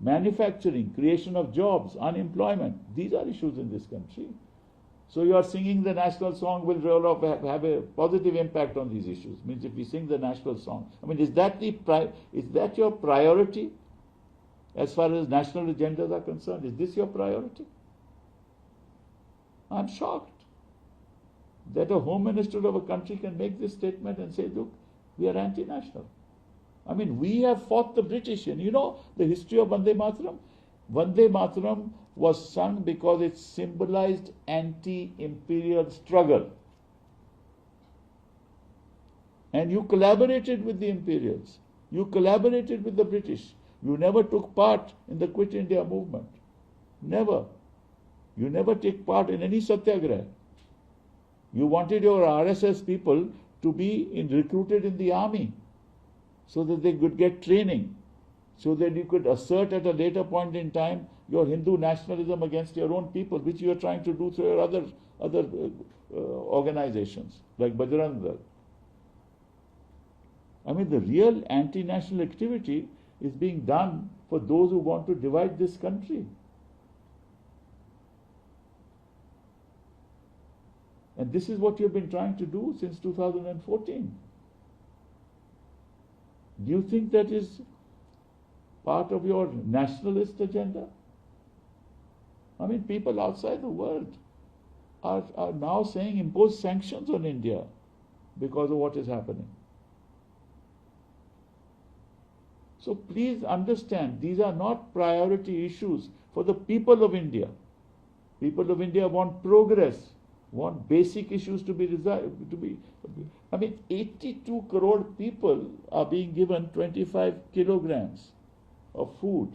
manufacturing, creation of jobs, unemployment. These are issues in this country. So you are singing the national song will roll off, have a positive impact on these issues. Means if we sing the national song, I mean, is that your priority as far as national agendas are concerned? Is this your priority? I'm shocked that a home minister of a country can make this statement and say, look, we are anti-national. I mean, we have fought the British. And you know the history of Vande Mataram? Vande Mataram was sung because it symbolized anti-imperial struggle. And you collaborated with the imperials. You collaborated with the British. You never took part in the Quit India movement. Never. You never take part in any satyagraha. You wanted your RSS people to be recruited in the army so that they could get training, so that you could assert at a later point in time your Hindu nationalism against your own people, which you are trying to do through your other organizations like Bajrang Dal. I mean, the real anti-national activity is being done for those who want to divide this country. And this is what you've been trying to do since 2014. Do you think that is part of your nationalist agenda? I mean, people outside the world are now saying impose sanctions on India because of what is happening. So please understand, these are not priority issues for the people of India. People of India want progress, want basic issues to be resolved. I mean, 82 crore people are being given 25 kilograms of food.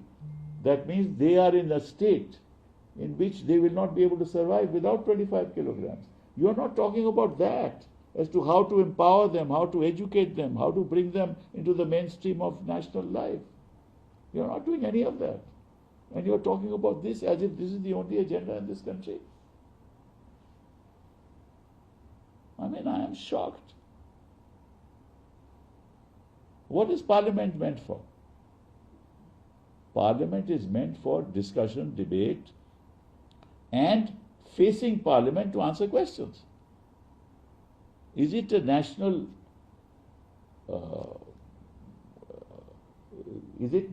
That means they are in a state in which they will not be able to survive without 25 kilograms. You are not talking about that, as to how to empower them, how to educate them, how to bring them into the mainstream of national life. You are not doing any of that. And you are talking about this as if this is the only agenda in this country. I mean, I am shocked. What is Parliament meant for? Parliament is meant for discussion, debate, and facing Parliament to answer questions. Is it a national, is it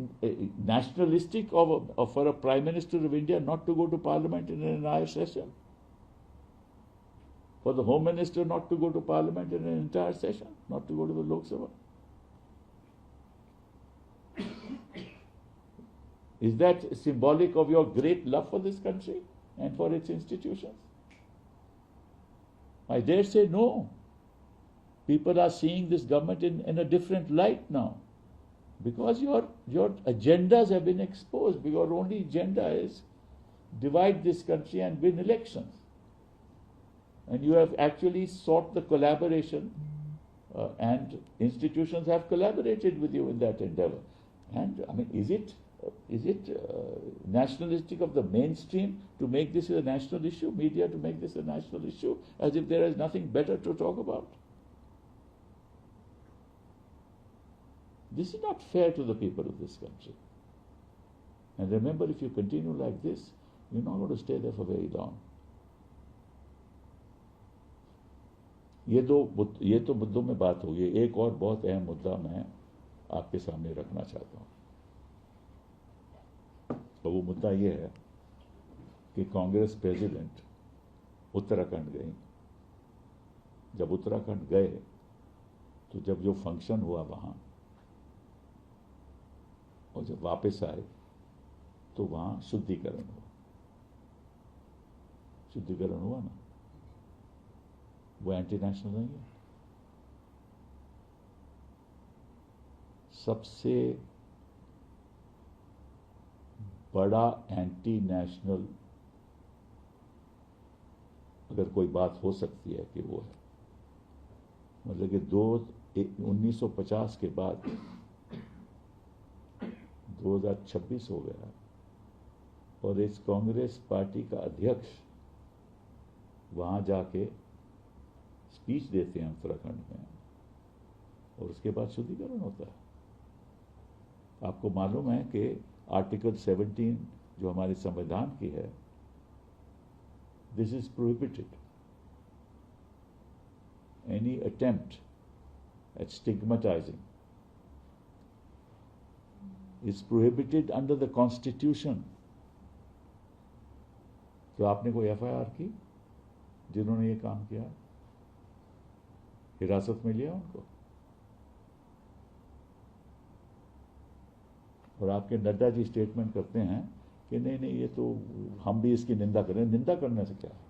nationalistic for a Prime Minister of India not to go to Parliament in an entire session? For the Home Minister not to go to Parliament in an entire session, not to go to the Lok Sabha? Is that symbolic of your great love for this country and for its institutions? I dare say no. People are seeing this government in a different light now, because your agendas have been exposed. Your only agenda is divide this country and win elections. And you have actually sought the collaboration, and institutions have collaborated with you in that endeavor. And I mean, is it nationalistic of the mainstream to make this a national issue, media to make this a national issue, as if there is nothing better to talk about? This is not fair to the people of this country. And remember, if you continue like this, you're not going to stay there for very long. ये तो मुद्दों में बात होगी. एक और बहुत अहम मुद्दा मैं आपके सामने रखना चाहता हूँ. तो वो मुद्दा ये है कि कांग्रेस प्रेसिडेंट उत्तराखंड गई. जब उत्तराखंड गए तो जब जो फंक्शन हुआ वहाँ, और जब वापस आए तो वहाँ शुद्धिकरण हुआ. शुद्धिकरण हुआ ना, वो एंटी नेशनल नहीं है. सबसे बड़ा एंटी नेशनल अगर कोई बात हो सकती है कि वो है, मतलब कि 1950 के बाद 2026 हो गया और इस कांग्रेस पार्टी का अध्यक्ष वहां जाके स्पीच देते हैं उत्तराखंड में, और उसके बाद शुद्धिकरण होता है. आपको मालूम है कि आर्टिकल 17 जो हमारे संविधान की है, this is prohibited. Any attempt at stigmatizing is prohibited under the Constitution. तो आपने कोई FIR की जिन्होंने ये काम किया? हिरासत में लिया उनको? और आपके नड्डा जी स्टेटमेंट करते हैं कि नहीं नहीं ये तो हम भी इसकी निंदा करें. निंदा करने से क्या है?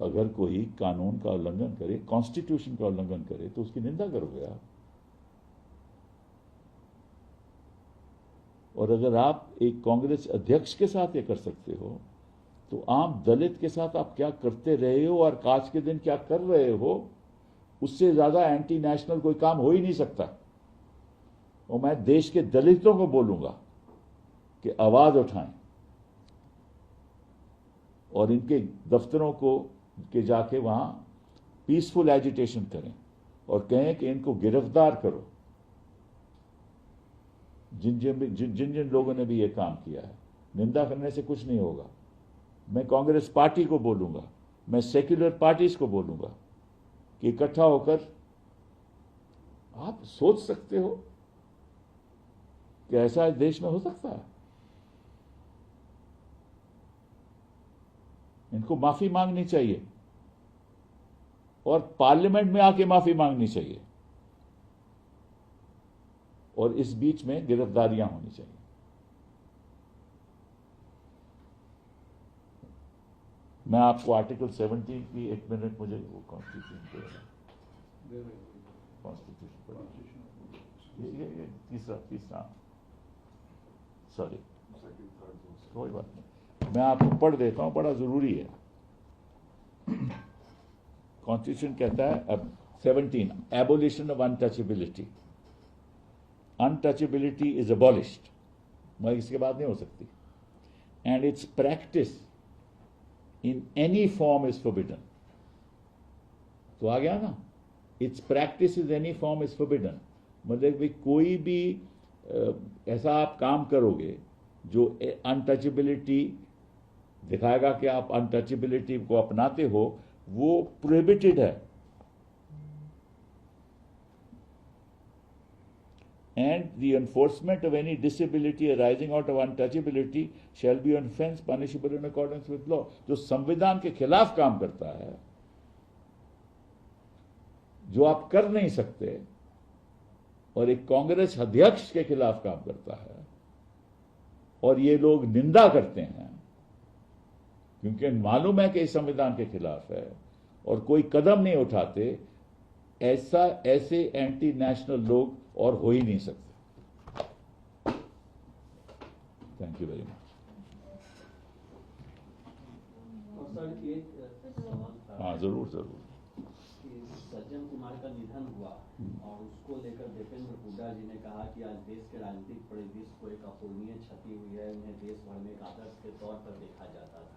अगर कोई कानून का उल्लंघन करे, कॉन्स्टिट्यूशन का उल्लंघन करे, तो उसकी निंदा करोगे आप. और अगर आप एक कांग्रेस अध्यक्ष के साथ ये कर सकते हो, तो आम दलित के साथ आप क्या करते रहे हो और आज के दिन क्या कर रहे हो, उससे ज्यादा एंटी नेशनल कोई काम हो ही नहीं सकता. और मैं देश के दलितों को बोलूंगा कि आवाज उठाएं और इनके दफ्तरों को के जाके वहां पीसफुल एजिटेशन करें और कहें कि इनको गिरफ्तार करो, जिन जिन लोगों ने भी ये काम किया है. निंदा करने से कुछ नहीं होगा. मैं कांग्रेस पार्टी को बोलूंगा, मैं सेक्युलर पार्टीज को बोलूंगा कि इकट्ठा होकर आप सोच सकते हो कि ऐसा इस देश में हो सकता है. इनको माफी मांगनी चाहिए और पार्लियामेंट में आके माफी मांगनी चाहिए और इस बीच में गिरफ्तारियां होनी चाहिए. मैं आपको आर्टिकल 17 की 1 मिनट मुझे वो कॉन्स्टिट्यूशन ये तीसरा सॉरी कोई बात नहीं, मैं आपको पढ़ देता हूं, बड़ा जरूरी है. कॉन्स्टिट्यूशन कहता है अब 17 abolition of untouchability. Untouchability is abolished, मगर इसके बाद नहीं हो सकती. And it's practice in any form is forbidden. तो आ गया ना, it's practice is any form is forbidden. मतलब कि कोई भी ऐसा आप काम करोगे जो अनटचेबिलिटी दिखाएगा कि आप अनटचेबिलिटी को अपनाते हो, वो प्रोहिबिटेड है. And the enforcement of any disability arising out of untouchability shall be an offense punishable in accordance with law. जो संविधान के खिलाफ काम करता है, जो आप कर नहीं सकते, और एक कांग्रेस अध्यक्ष के खिलाफ काम करता है, और ये लोग निंदा करते हैं क्योंकि मालूम है कि इस संविधान के खिलाफ है और कोई कदम नहीं उठाते, ऐसे एंटी नेशनल लोग और हो ही नहीं सकते. Thank you very much. हाँ जरूर जरूर. सज्जन कुमार का निधन हुआ और उसको लेकर दीपेंद्र हुड्डा जी ने कहा कि आज देश के राजनीतिक परिदृश्य को एक अपूरणीय क्षति हुई है, उन्हें देश भर में एक आदर्श के तौर पर देखा जाता था,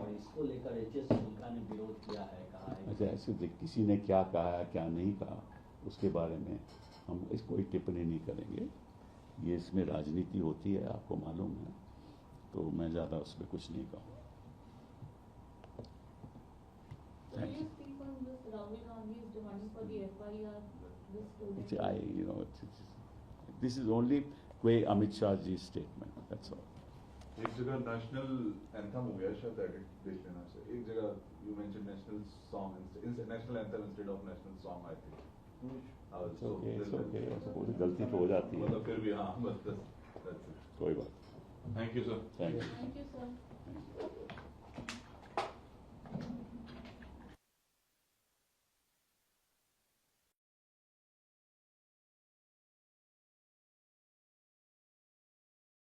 और इसको लेकर एच.एस. शुक्ला ने विरोध किया है, कहा है. अच्छा, ऐसे किसी ने क्या कहा है क्या नहीं कहा उसके बारे में हम इस कोई टिप्पणी नहीं करेंगे. ये इसमें राजनीति होती है, आपको मालूम है, तो मैं ज़्यादा उसमें कुछ नहीं कहूँगा. Thank you. This is only कोई Amit Shah ji statement. That's all. एक जगह नेशनल एंथम हो गया शायद एडिट देख लेना से. एक जगह you mention national song national anthem instead of national song I think. It's okay. पूरी गलती तो हो जाती है. मतलब फिर भी हाँ बस कोई बात. Thank you sir. Thank you. Thank you, sir.